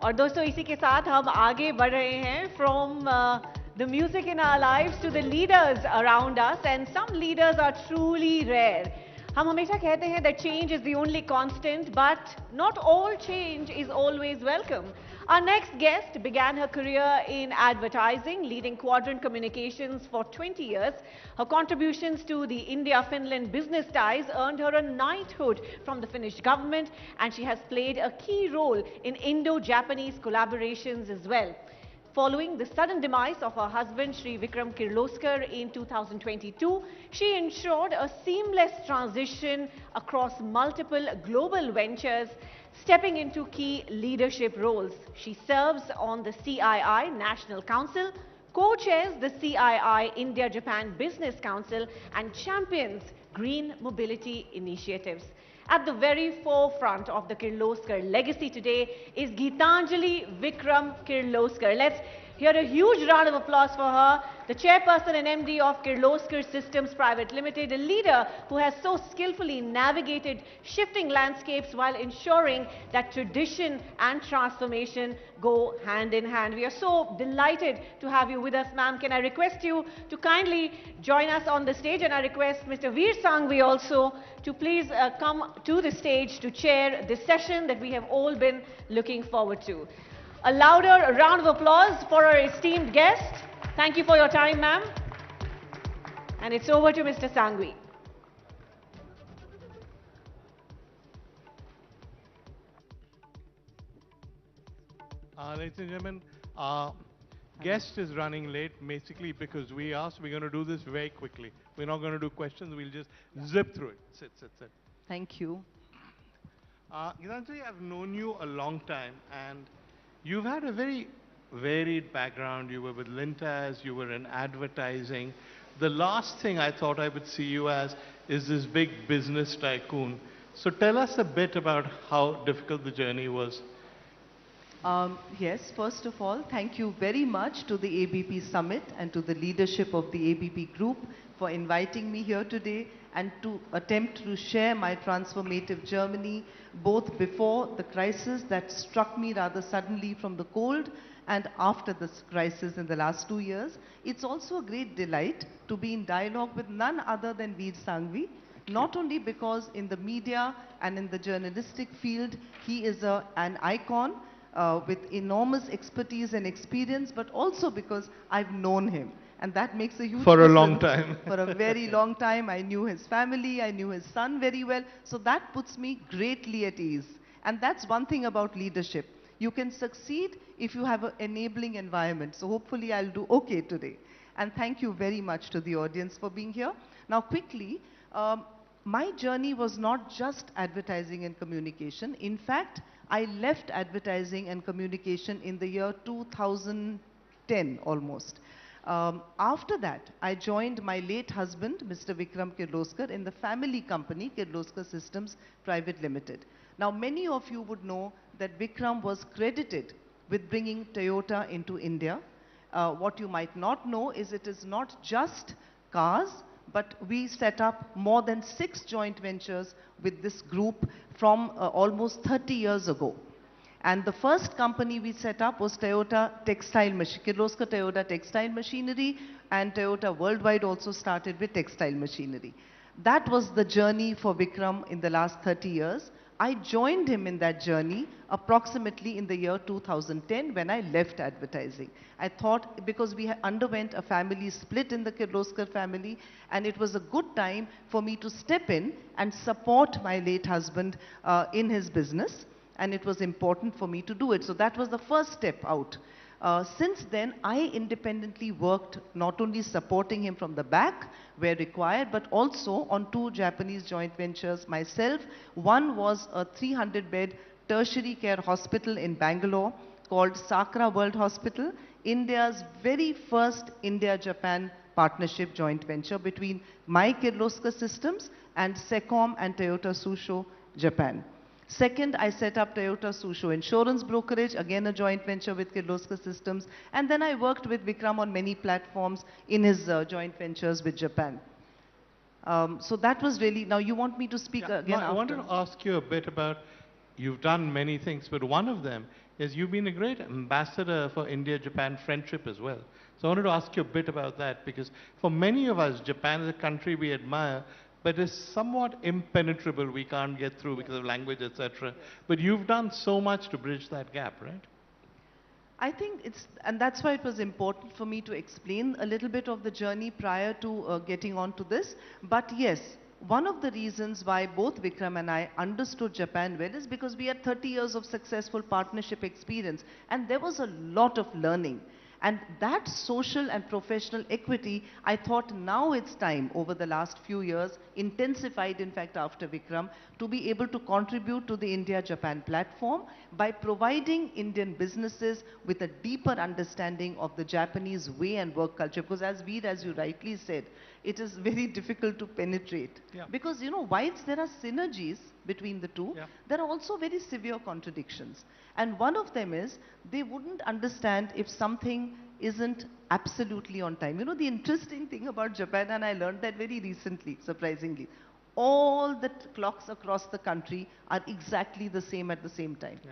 और दोस्तों इसी के साथ हम आगे बढ़ रहे हैं from the music in our lives to the leaders around us, and some leaders are truly rare. हम हमेशा कहते हैं that change is the only constant, but not all change is always welcome. Our next guest began her career in advertising, leading Quadrant Communications for 20 years. Her contributions to the India-Finland business ties earned her a knighthood from the Finnish government, and she has played a key role in Indo-Japanese collaborations as well. Following the sudden demise of her husband, Sri Vikram Kirloskar, in 2022, she ensured a seamless transition across multiple global ventures, stepping into key leadership roles. She serves on the CII National Council, co-chairs the CII India-Japan Business Council, and champions green mobility initiatives. At the very forefront of the Kirloskar legacy today is Geetanjali Vikram Kirloskar. Let's hear a huge round of applause for her, the chairperson and MD of Kirloskar Systems Private Limited, a leader who has so skillfully navigated shifting landscapes while ensuring that tradition and transformation go hand in hand. We are so delighted to have you with us, ma'am. Can I request you to kindly join us on the stage, and I request Mr. Veer Sanghvi also to please come to the stage to chair this session that we have all been looking forward to. A louder round of applause for our esteemed guest. Thank you for your time, ma'am. And it's over to Mr. Sanghvi. Ladies and gentlemen, our guest is running late basically because we asked we're going to do this very quickly. We're not going to do questions, we'll just zip through it. Sit. Thank you. Geetanjali, I've known you a long time, and you've had a very varied background. You were with Lintas, you were in advertising. The last thing I thought I would see you as is this big business tycoon. So tell us a bit about how difficult the journey was. Yes, first of all, thank you very much to the ABP Summit and to the leadership of the ABP Group for inviting me here today and to attempt to share my transformative journey, both before the crisis that struck me rather suddenly from the cold and after this crisis in the last 2 years. It's also a great delight to be in dialogue with none other than Veer Sanghvi, not only because in the media and in the journalistic field, he is an icon, with enormous expertise and experience, but also because I've known him. And that makes a huge difference. For a long time. For a very long time. I knew his family, I knew his son very well. So that puts me greatly at ease. And that's one thing about leadership. You can succeed if you have an enabling environment. So hopefully I'll do okay today. And thank you very much to the audience for being here. Now quickly, my journey was not just advertising and communication. In fact, I left advertising and communication in the year 2010 almost. After that, I joined my late husband, Mr. Vikram Kirloskar, in the family company, Kirloskar Systems Private Limited. Now, many of you would know that Vikram was credited with bringing Toyota into India. What you might not know is it is not just cars, but we set up more than 6 joint ventures with this group from almost 30 years ago. And the first company we set up was Toyota Textile Machinery, Kirloskar Toyota Textile Machinery, and Toyota Worldwide also started with textile machinery. That was the journey for Vikram in the last 30 years. I joined him in that journey approximately in the year 2010 when I left advertising. I thought, because we underwent a family split in the Kirloskar family, and it was a good time for me to step in and support my late husband in his business, and it was important for me to do it. So that was the first step out. Since then, I independently worked not only supporting him from the back where required, but also on 2 Japanese joint ventures myself. One was a 300-bed tertiary care hospital in Bangalore called Sakra World Hospital, India's very first India-Japan partnership joint venture between my Kirloskar Systems and Secom and Toyota Susho, Japan. Second, I set up Toyota Susho Insurance Brokerage, again a joint venture with Kirloskar Systems. And then I worked with Vikram on many platforms in his joint ventures with Japan. So that was really, now you want me to speak again I wanted to ask you a bit about, you've done many things, but one of them is you've been a great ambassador for India-Japan friendship as well. So I wanted to ask you a bit about that, because for many of us, Japan is a country we admire, but is somewhat impenetrable. We can't get through because of language, etc. But you've done so much to bridge that gap, right? I think it's, and that's why it was important for me to explain a little bit of the journey prior to getting on to this. But yes, one of the reasons why both Vikram and I understood Japan well is because we had 30 years of successful partnership experience, and there was a lot of learning. And that social and professional equity, I thought now it's time, over the last few years, intensified in fact after Vikram, to be able to contribute to the India-Japan platform by providing Indian businesses with a deeper understanding of the Japanese way and work culture. Because as Veer, as you rightly said, it is very difficult to penetrate. Yeah. Because, you know, whilst there are synergies between the two, Yeah. there are also very severe contradictions. And one of them is, they wouldn't understand if something isn't absolutely on time. You know, the interesting thing about Japan, and I learned that very recently, surprisingly, all the clocks across the country are exactly the same at the same time. Yeah.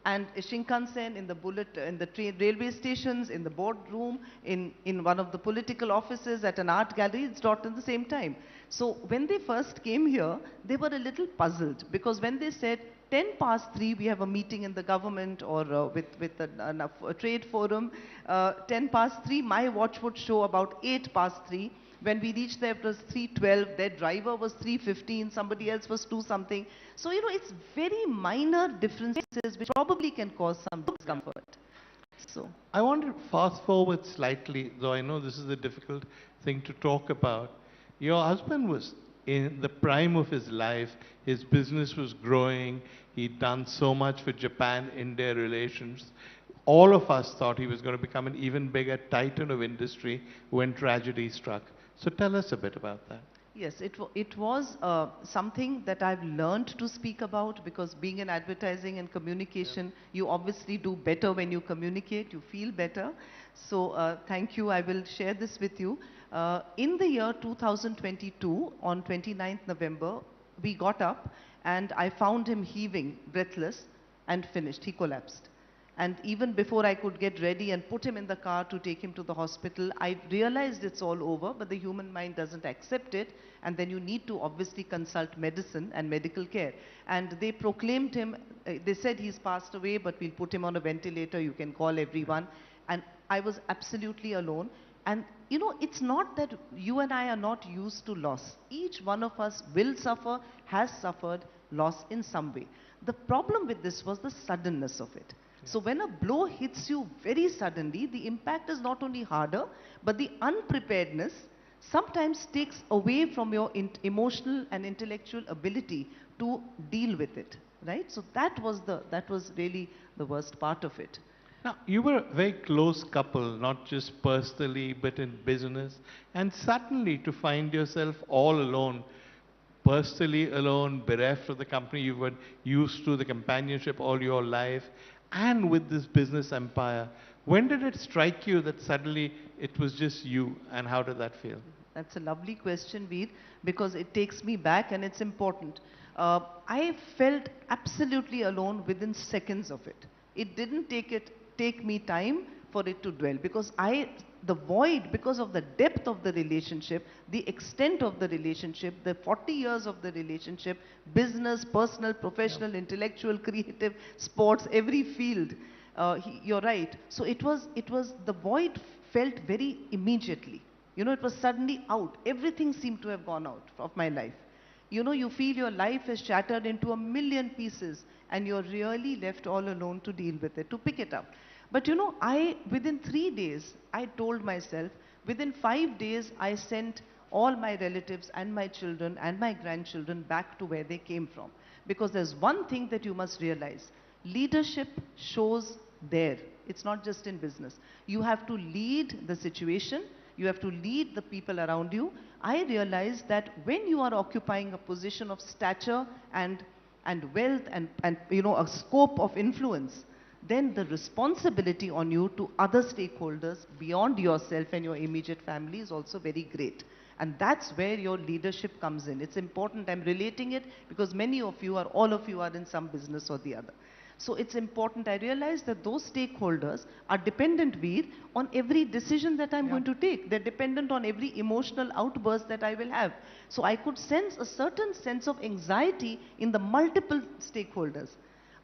And Shinkansen, in the bullet, in the train, railway stations, in the boardroom, in one of the political offices, at an art gallery, it's not at the same time. So when they first came here, they were a little puzzled, because when they said 10 past 3, we have a meeting in the government or with a trade forum, 10 past 3, my watch would show about 8 past 3. When we reached there, it was 3:12, their driver was 3:15, somebody else was 2 something. So, you know, it's very minor differences which probably can cause some discomfort. So, I want to fast forward slightly, though I know this is a difficult thing to talk about. Your husband was in the prime of his life. His business was growing. He'd done so much for Japan-India relations. All of us thought he was going to become an even bigger titan of industry when tragedy struck. So tell us a bit about that. yes, it was something that I've learned to speak about, because being in advertising and communication, you obviously do better when you communicate, you feel better. So thank you, I will share this with you. In the year 2022, on 29th November, we got up and I found him heaving, breathless, and finished. He collapsed. And even before I could get ready and put him in the car to take him to the hospital, I realized it's all over, but the human mind doesn't accept it. And then you need to obviously consult medicine and medical care. And they proclaimed him, they said he's passed away, but we'll put him on a ventilator, you can call everyone. And I was absolutely alone. And you know, it's not that you and I are not used to loss. Each one of us will suffer, has suffered loss in some way. The problem with this was the suddenness of it. So when a blow hits you very suddenly, the impact is not only harder, but the unpreparedness sometimes takes away from your emotional and intellectual ability to deal with it, right? So that was really the worst part of it. Now, you were a very close couple, not just personally, but in business. And suddenly to find yourself all alone, personally alone, bereft of the company you were used to, the companionship all your life, and with this business empire, when did it strike you that suddenly it was just you, and how did that feel? That's a lovely question, Veer, because it takes me back and it's important. I felt absolutely alone within seconds of it. It didn't take me time for it to dwell, because the void, because of the depth of the relationship, the extent of the relationship, the 40 years of the relationship, business, personal, professional, intellectual, creative, sports, every field. You're right. So it was the void felt very immediately. You know, it was suddenly out. Everything seemed to have gone out of my life. You know, you feel your life is shattered into a million pieces and you're really left all alone to deal with it, to pick it up. But you know, within 3 days, I told myself, within 5 days, I sent all my relatives and my children and my grandchildren back to where they came from. Because there's one thing that you must realize. Leadership shows there. It's not just in business. You have to lead the situation. You have to lead the people around you. I realized that when you are occupying a position of stature and wealth and you know, a scope of influence, then the responsibility on you to other stakeholders beyond yourself and your immediate family is also very great. And that's where your leadership comes in. It's important. I'm relating it because many of you, or all of you, are in some business or the other. So it's important I realize that those stakeholders are dependent, Veer, on every decision that I'm going to take. They're dependent on every emotional outburst that I will have. So I could sense a certain sense of anxiety in the multiple stakeholders.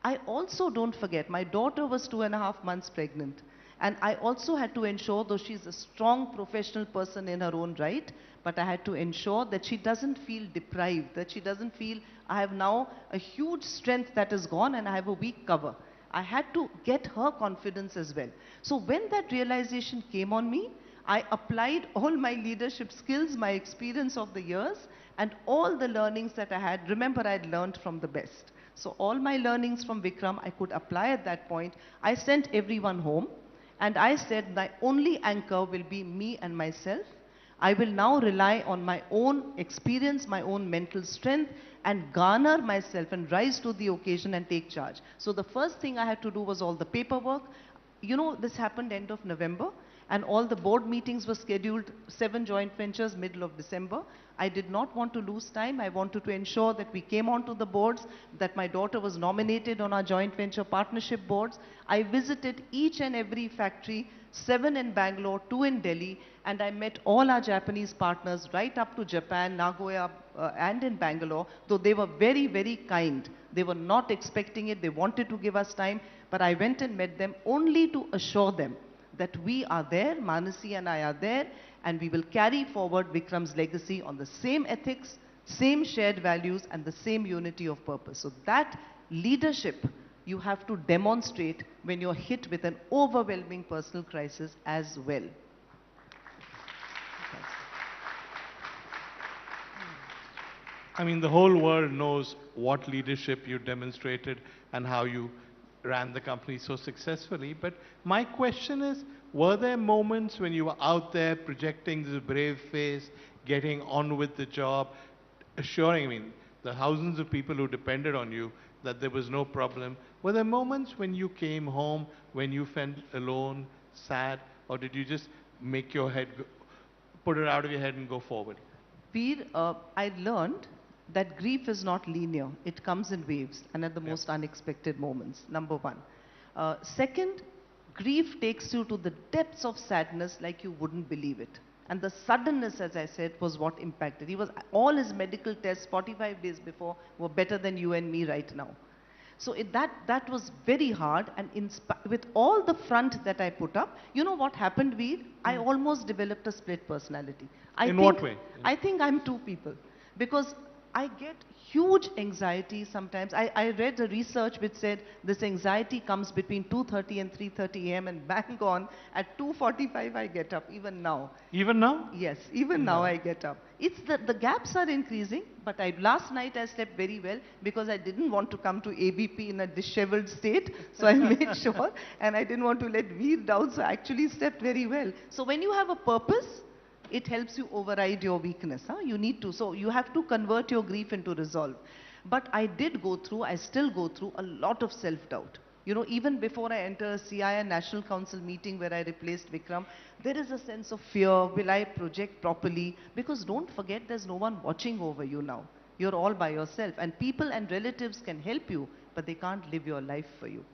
I also, don't forget, my daughter was 2.5 months pregnant. And I also had to ensure, though she's a strong professional person in her own right, but I had to ensure that she doesn't feel deprived, that she doesn't feel I have now a huge strength that is gone and I have a weak cover. I had to get her confidence as well. So when that realization came on me, I applied all my leadership skills, my experience of the years, and all the learnings that I had. Remember, I had learned from the best. So all my learnings from Vikram, I could apply at that point. I sent everyone home. And I said, my only anchor will be me and myself. I will now rely on my own experience, my own mental strength, and garner myself and rise to the occasion and take charge. So the first thing I had to do was all the paperwork. You know, this happened end of November, and all the board meetings were scheduled, 7 joint ventures, middle of December. I did not want to lose time. I wanted to ensure that we came onto the boards, that my daughter was nominated on our joint venture partnership boards. I visited each and every factory, 7 in Bangalore, 2 in Delhi, and I met all our Japanese partners right up to Japan, Nagoya, and in Bangalore, though they were very, very kind. They were not expecting it. They wanted to give us time, but I went and met them only to assure them that we are there, Manasi and I are there, and we will carry forward Vikram's legacy on the same ethics, same shared values, and the same unity of purpose. So that leadership you have to demonstrate when you're hit with an overwhelming personal crisis as well. I mean, the whole world knows what leadership you demonstrated and how you ran the company so successfully. But my question is, were there moments when you were out there projecting this brave face, getting on with the job, assuring, I mean, the thousands of people who depended on you that there was no problem? Were there moments when you came home, when you felt alone, sad, or did you just make your head, put it out of your head and go forward? Veer, I learned that grief is not linear. It comes in waves and at the most unexpected moments, number one. Second, grief takes you to the depths of sadness like you wouldn't believe it. And the suddenness, as I said, was what impacted. All his medical tests 45 days before were better than you and me right now. So that was very hard, and with all the front that I put up, you know what happened, Veer? I almost developed a split personality. In what way? I think I'm 2 people, because I get huge anxiety sometimes. I read a research which said this anxiety comes between 2:30 and 3:30 a.m. and bang on at 2:45 I get up, even now. Even now? Yes, even now I get up. It's the gaps are increasing, but last night I slept very well because I didn't want to come to ABP in a disheveled state, so I made sure, and I didn't want to let Veer down, so I actually slept very well. So when you have a purpose, it helps you override your weakness. You need to. So you have to convert your grief into resolve. But I did go through, I still go through a lot of self-doubt. You know, even before I enter a CII National Council meeting where I replaced Vikram, there is a sense of fear. Will I project properly? Because don't forget, there's no one watching over you now. You're all by yourself. And people and relatives can help you, but they can't live your life for you.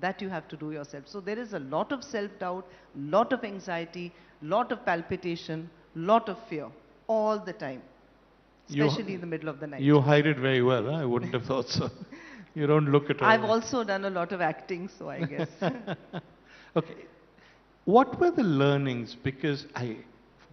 That you have to do yourself. So there is a lot of self-doubt, lot of anxiety, lot of palpitation, lot of fear, all the time, especially in the middle of the night. You hide it very well. I wouldn't have thought so. You don't look at all. I've also done a lot of acting, so I guess. Okay. What were the learnings? Because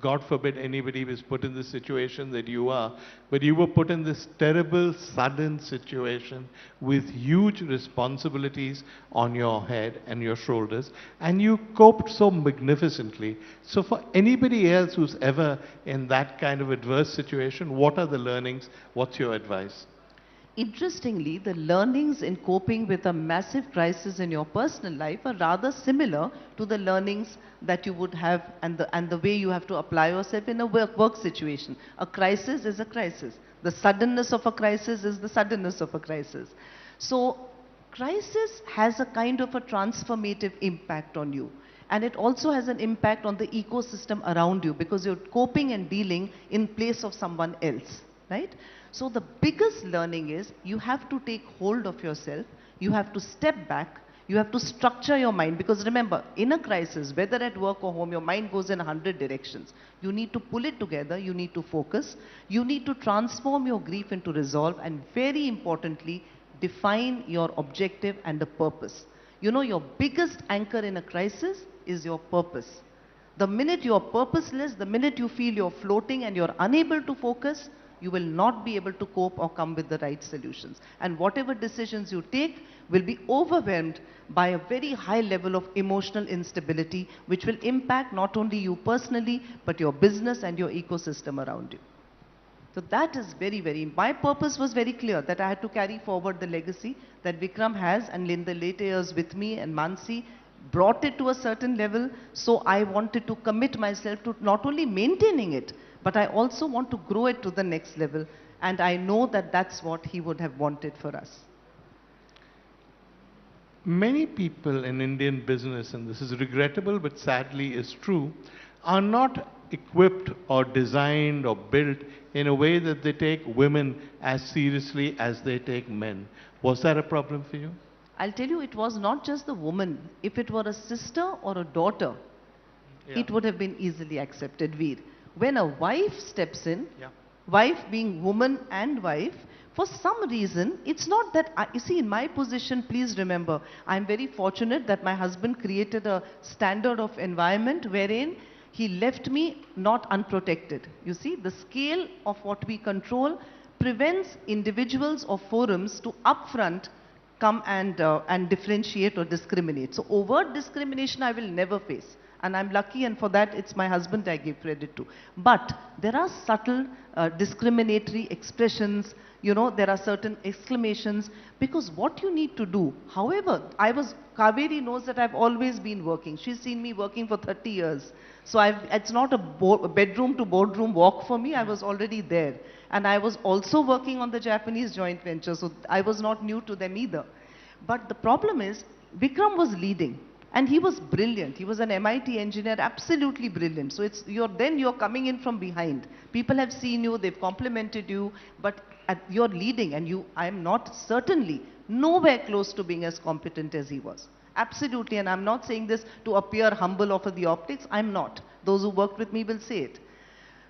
God forbid anybody was put in the situation that you are, but you were put in this terrible, sudden situation with huge responsibilities on your head and your shoulders, and you coped so magnificently. So for anybody else who's ever in that kind of adverse situation, what are the learnings? What's your advice? Interestingly, the learnings in coping with a massive crisis in your personal life are rather similar to the learnings that you would have and the way you have to apply yourself in a work situation. A crisis is a crisis. The suddenness of a crisis is the suddenness of a crisis. So, crisis has a kind of a transformative impact on you. And it also has an impact on the ecosystem around you because you're coping and dealing in place of someone else, right? So the biggest learning is you have to take hold of yourself. You have to step back. You have to structure your mind, because remember, in a crisis, whether at work or home, your mind goes in 100 directions. You need to pull it together, you need to focus, you need to transform your grief into resolve, and very importantly, define your objective and the purpose. You know, your biggest anchor in a crisis is your purpose. The minute you're purposeless, the minute you feel you're floating and you're unable to focus, you will not be able to cope or come with the right solutions. And whatever decisions you take will be overwhelmed by a very high level of emotional instability, which will impact not only you personally, but your business and your ecosystem around you. So that is my purpose was very clear, that I had to carry forward the legacy that Vikram has, and in the later years with me and Mansi, brought it to a certain level. So I wanted to commit myself to not only maintaining it, but I also want to grow it to the next level. And I know that that's what he would have wanted for us. Many people in Indian business, and this is regrettable but sadly is true, are not equipped or designed or built in a way that they take women as seriously as they take men. Was that a problem for you? I'll tell you, it was not just the woman. If it were a sister or a daughter, it would have been easily accepted, Veer. When a wife steps in, wife being woman and wife, for some reason, it's not that, you see, in my position, please remember, I'm very fortunate that my husband created a standard of environment wherein he left me not unprotected. You see, the scale of what we control prevents individuals or forums to upfront come and differentiate or discriminate. So overt discrimination I will never face. And I'm lucky, and for that it's my husband I give credit to. But there are subtle discriminatory expressions, you know, there are certain exclamations, because what you need to do, however, Kaveri knows that I've always been working. She's seen me working for 30 years. So it's not a bedroom to boardroom walk for me, I was already there. And I was also working on the Japanese joint venture, so I was not new to them either. But the problem is, Vikram was leading. And he was brilliant. He was an MIT engineer, absolutely brilliant. So you're coming in from behind. People have seen you, they've complimented you, but you're leading, and I am not certainly nowhere close to being as competent as he was. Absolutely, and I'm not saying this to appear humble or for the optics. I'm not. Those who worked with me will say it.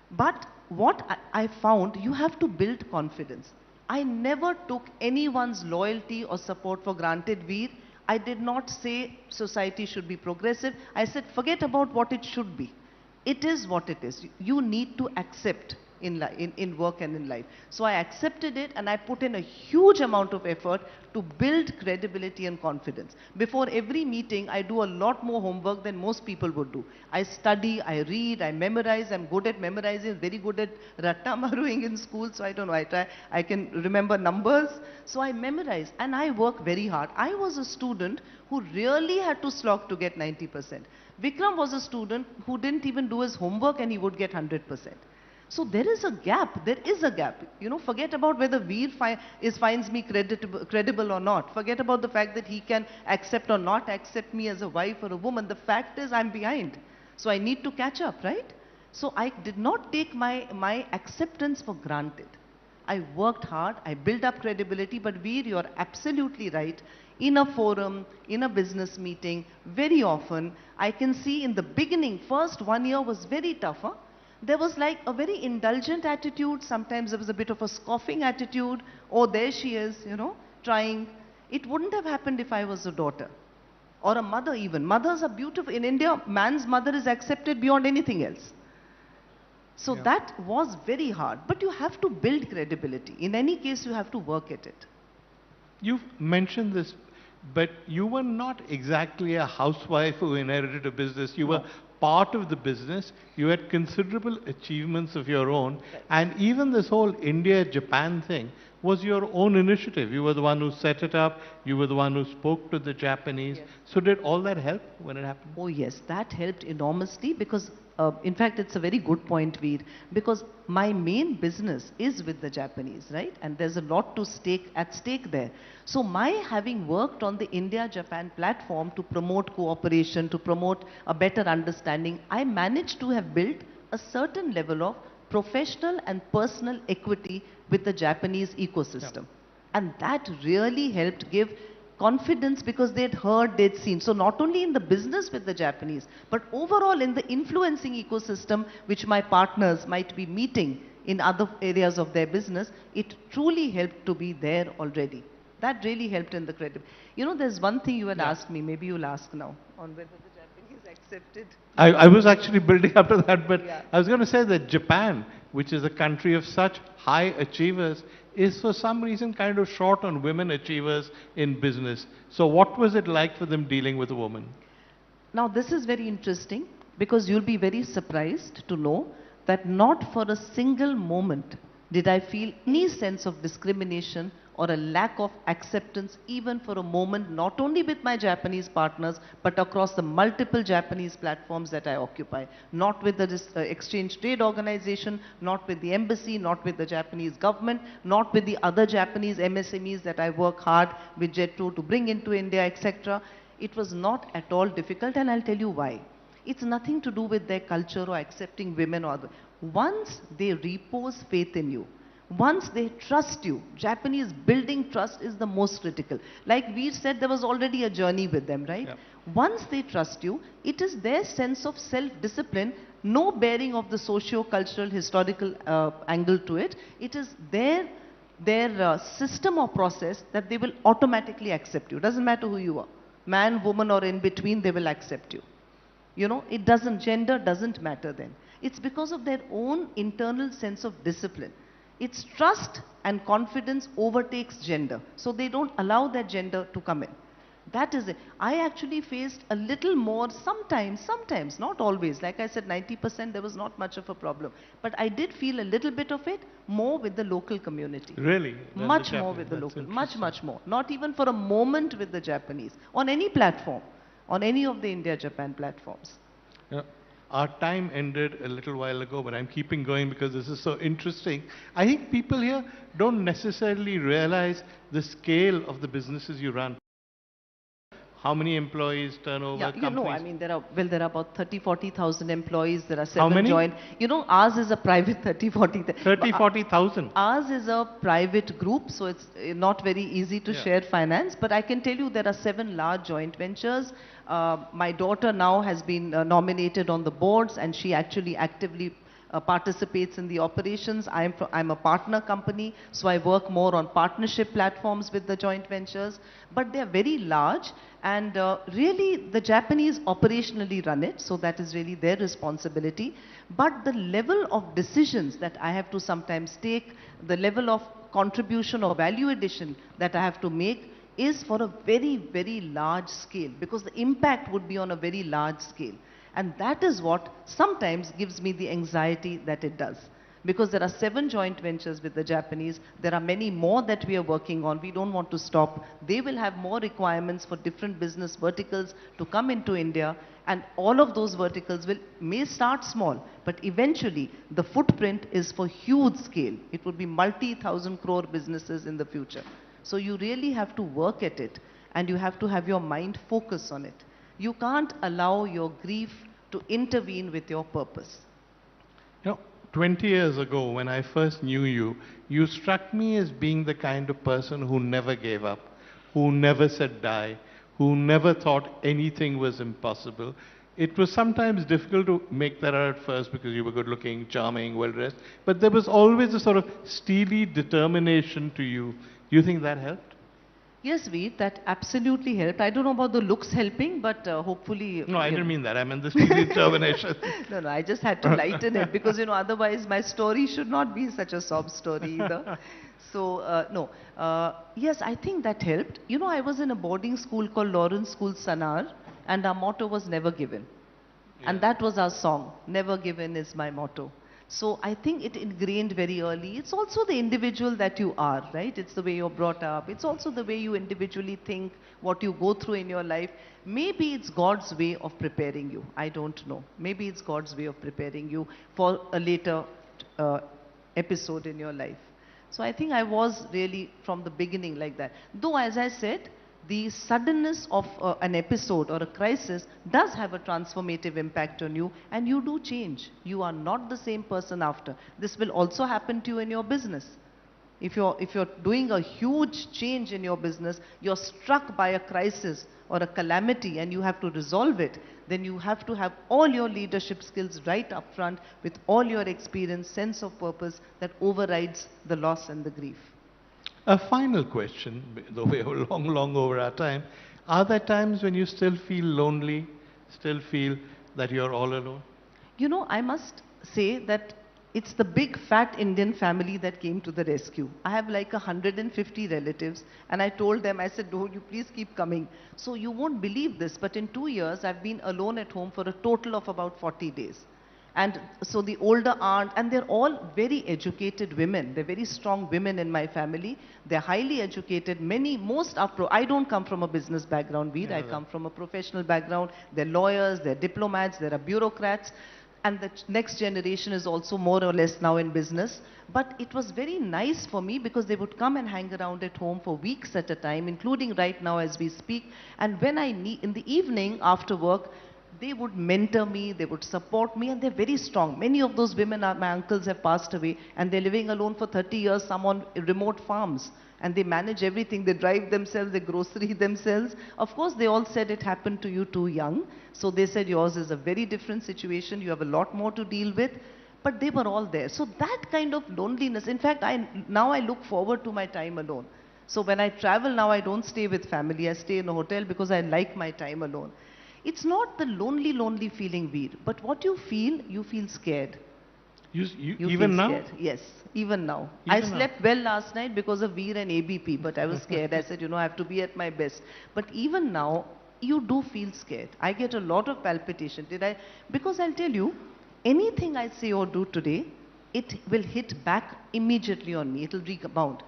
But what I found, you have to build confidence. I never took anyone's loyalty or support for granted, Veer. I did not say society should be progressive. I said, forget about what it should be. It is what it is. You need to accept in work and in life. So I accepted it, and I put in a huge amount of effort to build credibility and confidence. Before every meeting, I do a lot more homework than most people would do. I study, I read, I memorize. I'm good at memorizing, very good at ratta maruing in school, so I don't know, I can remember numbers. So I memorize, and I work very hard. I was a student who really had to slog to get 90%. Vikram was a student who didn't even do his homework, and he would get 100%. So there is a gap. There is a gap. You know, forget about whether Veer finds me credible or not. Forget about the fact that he can accept or not accept me as a wife or a woman. The fact is I'm behind. So I need to catch up, right? So I did not take my acceptance for granted. I worked hard. I built up credibility. But Veer, you're absolutely right. In a forum, in a business meeting, very often, I can see in the beginning, first 1 year was very tougher. There was like a very indulgent attitude. Sometimes there was a bit of a scoffing attitude. Oh, there she is, you know, trying. It wouldn't have happened if I was a daughter or a mother even. Mothers are beautiful. In India, man's mother is accepted beyond anything else. So that was very hard. But you have to build credibility. In any case, you have to work at it. You've mentioned this, but you were not exactly a housewife who inherited a business. You were part of the business. You had considerable achievements of your own. And even this whole India-Japan thing was your own initiative. You were the one who set it up. You were the one who spoke to the Japanese. Yes. So did all that help when it happened? Oh yes, that helped enormously, because in fact, it's a very good point, Veer, because my main business is with the Japanese, right? And there's a lot at stake there. So my having worked on the India-Japan platform to promote cooperation, to promote a better understanding, I managed to have built a certain level of professional and personal equity with the Japanese ecosystem. And that really helped give confidence because they'd heard, they'd seen. So not only in the business with the Japanese, but overall in the influencing ecosystem which my partners might be meeting in other areas of their business, it truly helped to be there already. That really helped in the credibility. You know, there's one thing you had asked me, maybe you'll ask now, on whether the Japanese accepted. I was actually building up to that, but Yeah. I was going to say that Japan, which is a country of such high achievers, is for some reason kind of short on women achievers in business. So what was it like for them dealing with a woman? Now this is very interesting because you'll be very surprised to know that not for a single moment did I feel any sense of discrimination or a lack of acceptance even for a moment, not only with my Japanese partners, but across the multiple Japanese platforms that I occupy. Not with the Exchange Trade Organization, not with the embassy, not with the Japanese government, not with the other Japanese MSMEs that I work hard with JETRO to bring into India, etc. It was not at all difficult, and I'll tell you why. It's nothing to do with their culture or accepting women or other. Once they repose faith in you, once they trust you, Japanese building trust is the most critical. Like we said, there was already a journey with them, right? Yep. Once they trust you, it is their sense of self-discipline, no bearing of the socio-cultural, historical angle to it. It is their system or process that they will automatically accept you. Doesn't matter who you are. Man, woman, or in between, they will accept you. You know, it doesn't, gender doesn't matter then. It's because of their own internal sense of discipline. It's trust and confidence overtakes gender. So they don't allow that gender to come in. That is it. I actually faced a little more sometimes, not always. Like I said, 90% there was not much of a problem. But I did feel a little bit of it more with the local community. Really? Much more with the local, much more. Not even for a moment with the Japanese, on any platform, on any of the India-Japan platforms. Yeah. Our time ended a little while ago, but I'm keeping going because this is so interesting. I think people here don't necessarily realize the scale of the businesses you run. How many employees, turnover, Yeah, you know, I mean, there are about 30-40,000 employees. There are 7 many? joint. You know, ours is a private 30-40,000. 30-40,000. Ours is a private group, so it's not very easy to share finance. But I can tell you there are 7 large joint ventures. My daughter now has been nominated on the boards, and she actually actively participates in the operations. I'm a partner company, so I work more on partnership platforms with the joint ventures. But they're very large, and really the Japanese operationally run it, so that is really their responsibility. But the level of decisions that I have to sometimes take, the level of contribution or value addition that I have to make is for a very, very large scale, because the impact would be on a very large scale. And that is what sometimes gives me the anxiety that it does. Because there are 7 joint ventures with the Japanese, there are many more that we are working on. We don't want to stop. They will have more requirements for different business verticals to come into India. And all of those verticals may start small, but eventually the footprint is for huge scale. It would be multi-thousand crore businesses in the future. So you really have to work at it, and you have to have your mind focus on it. You can't allow your grief to intervene with your purpose. You know, 20 years ago, when I first knew you, you struck me as being the kind of person who never gave up, who never said die, who never thought anything was impossible. It was sometimes difficult to make that out at first because you were good looking, charming, well dressed, but there was always a sort of steely determination to you. Do you think that helped? Yes, Veet, that absolutely helped. I don't know about the looks helping, but hopefully... No, I didn't mean that. I meant the steely determination. No, I just had to lighten it because, you know, otherwise my story should not be such a sob story either. So, no. Yes, I think that helped. You know, I was in a boarding school called Lawrence School, Sanar, and our motto was never given. Yeah. And that was our song, never given is my motto. So I think it ingrained very early. It's also the individual that you are, right? It's the way you're brought up. It's also the way you individually think, what you go through in your life. Maybe it's God's way of preparing you. I don't know. Maybe it's God's way of preparing you for a later episode in your life. So I think I was really from the beginning like that. Though, as I said, the suddenness of an episode or a crisis does have a transformative impact on you, and you do change. You are not the same person after. This will also happen to you in your business. If you're doing a huge change in your business, you're struck by a crisis or a calamity and you have to resolve it, then you have to have all your leadership skills right up front with all your experience, sense of purpose that overrides the loss and the grief. A final question, though we are long over our time. Are there times when you still feel lonely, still feel that you're all alone? You know, I must say that it's the big fat Indian family that came to the rescue. I have like 150 relatives and I told them, I said, "Oh, you please keep coming." So you won't believe this, but in 2 years I've been alone at home for a total of about 40 days. And so the older aunt, and they're all very educated women. They're very strong women in my family. They're highly educated. Most are I don't come from a business background, Veer. I come from a professional background. They're lawyers, they're diplomats, they're bureaucrats. And the next generation is also more or less now in business. But it was very nice for me because they would come and hang around at home for weeks at a time, including right now as we speak. And when I need, in the evening after work, they would mentor me, they would support me, and they're very strong. Many of those women, my uncles, have passed away, and they're living alone for 30 years, some on remote farms. And they manage everything. They drive themselves, they grocery themselves. Of course, they all said it happened to you too young. So they said yours is a very different situation. You have a lot more to deal with. But they were all there. So that kind of loneliness, in fact, now I look forward to my time alone. So when I travel now, I don't stay with family. I stay in a hotel because I like my time alone. It's not the lonely feeling, Veer. But what you feel scared. You even now? Scared. Yes, even now. Even I now. slept well last night because of Veer and ABP, but I was scared. I said, I have to be at my best. But even now, you do feel scared. I get a lot of palpitation. Because I'll tell you, anything I say or do today, it will hit back immediately on me. It will rebound.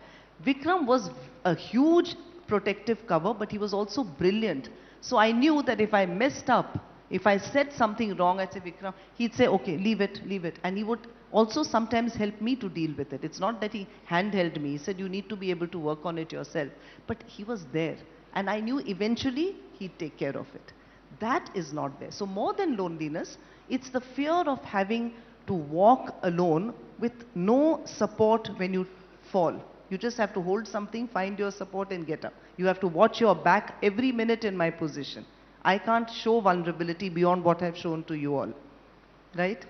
Vikram was a huge protective cover, but he was also brilliant. So I knew that if I messed up, if I said something wrong, I'd say, Vikram, he'd say, okay, leave it. And he would also sometimes help me to deal with it. It's not that he handheld me. He said, you need to be able to work on it yourself. But he was there. And I knew eventually he'd take care of it. That is not there. So more than loneliness, it's the fear of having to walk alone with no support when you fall. You just have to hold something, find your support and get up. You have to watch your back every minute in my position. I can't show vulnerability beyond what I've shown to you all. Right?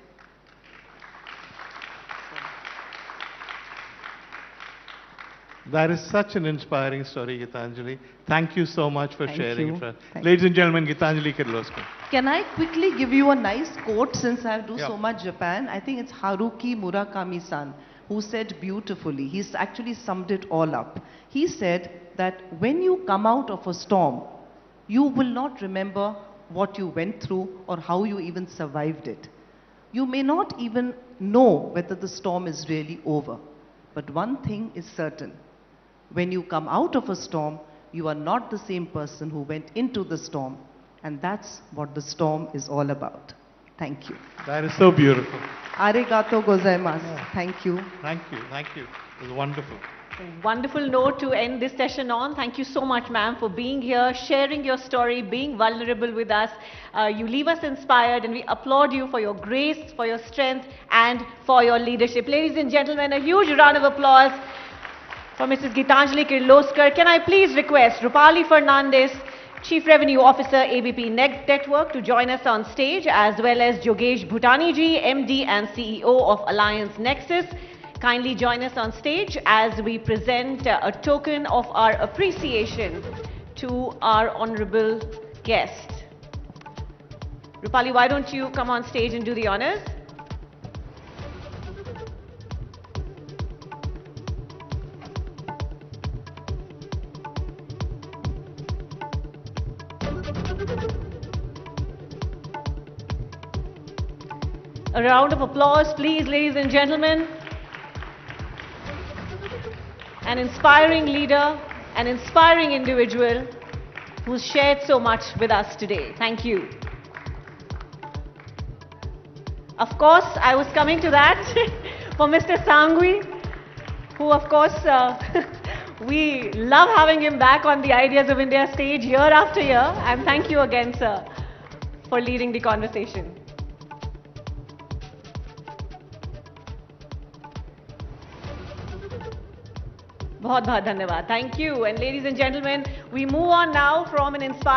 That is such an inspiring story, Geetanjali. Thank you so much for sharing it. Thank Ladies and gentlemen, Geetanjali Kirloskar. Can I quickly give you a nice quote since I do so much Japan? I think it's Haruki Murakami-san who said beautifully. He's actually summed it all up. He said that when you come out of a storm, you will not remember what you went through or how you even survived it. You may not even know whether the storm is really over. But one thing is certain. When you come out of a storm, you are not the same person who went into the storm. And that's what the storm is all about. Thank you. That is so beautiful. Arigato gozaimasu. Thank you. Thank you. It was wonderful. Wonderful note to end this session on. Thank you so much, ma'am, for being here, sharing your story, being vulnerable with us. You leave us inspired, and we applaud you for your grace, for your strength, and for your leadership. Ladies and gentlemen, a huge round of applause for Mrs. Geetanjali Kirloskar. Can I please request Rupali Fernandez, Chief Revenue Officer, ABP Network, to join us on stage, as well as Jogesh Bhutani ji, MD and CEO of Alliance Nexus. Kindly join us on stage as we present a token of our appreciation to our honorable guest. Rupali, why don't you come on stage and do the honors? A round of applause, please, ladies and gentlemen. An inspiring leader, an inspiring individual who's shared so much with us today. Thank you. Of course, I was coming to that for Mr. Sangui, who of course, we love having him back on the Ideas of India stage year after year. And thank you again, sir, for leading the conversation. बहुत बहुत धन्यवाद. Thank you. And ladies and gentlemen, we move on now from an inspiring